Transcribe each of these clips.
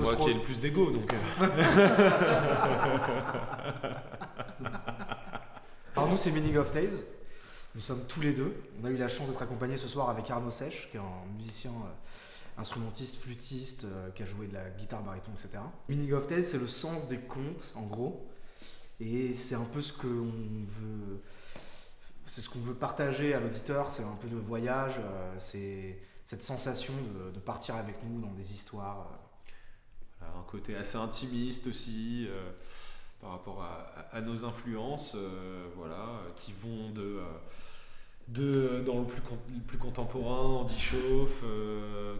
moi qui ai le plus d'ego, donc. Alors nous, c'est Meaning of Tales. Nous sommes tous les deux. On a eu la chance d'être accompagnés ce soir avec Arnaud Sèche, qui est un musicien, instrumentiste, flûtiste, qui a joué de la guitare, baryton, etc. Meaning of Tales, c'est le sens des contes, en gros. Et c'est un peu ce qu'on veut... C'est ce qu'on veut partager à l'auditeur, c'est un peu de voyage, c'est cette sensation de partir avec nous dans des histoires. Voilà, un côté assez intimiste aussi, par rapport à nos influences, voilà, qui vont dans le plus contemporain, Andy Chauffe,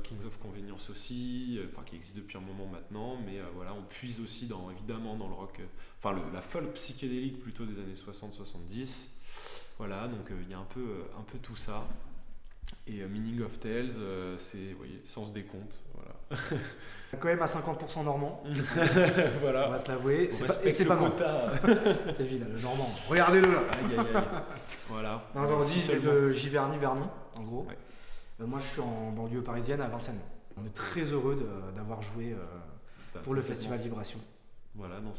Kings of Convenience aussi, qui existe depuis un moment maintenant, mais voilà, on puise aussi évidemment dans le rock, la folk psychédélique plutôt des années 60-70. Voilà, donc il y a un peu tout ça. Et Meaning of Tales, c'est sens des contes. Voilà. Quand même à 50% normand. Voilà. On va se l'avouer. C'est pas quota. Cette ville, le normand. Regardez-le là. Aïe, aïe, aïe. Voilà. Dans l'ordi de Giverny-Vernon, en gros. Ouais. Moi, je suis en banlieue parisienne à Vincennes. On est très heureux d'avoir joué pour le festival Vibration. Voilà, dans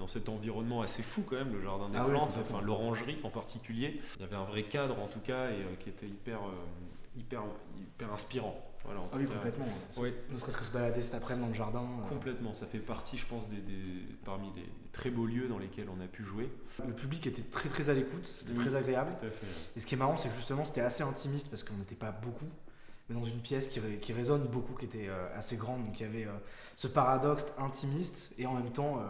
cet environnement assez fou quand même, le jardin des plantes, l'orangerie en particulier. Il y avait un vrai cadre en tout cas et qui était hyper inspirant. Voilà, complètement. Oui. Ne serait-ce que se balader cet après-midi dans le jardin. Complètement, ça fait partie, je pense, parmi les très beaux lieux dans lesquels on a pu jouer. Le public était très très à l'écoute, c'était très agréable. Tout à fait. Et ce qui est marrant, c'est que justement c'était assez intimiste parce qu'on n'était pas beaucoup, mais dans une pièce qui résonne beaucoup, qui était assez grande. Donc il y avait ce paradoxe intimiste et en même temps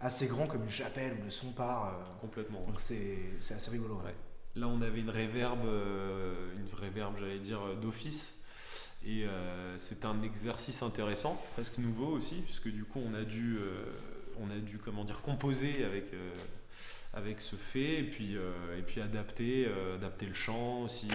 assez grand comme une chapelle où le son part. Complètement. Donc c'est assez rigolo. Ouais. Là on avait une réverb, j'allais dire, d'office. Et c'est un exercice intéressant, presque nouveau aussi, puisque du coup on a dû composer avec ce fait et puis adapter le chant aussi.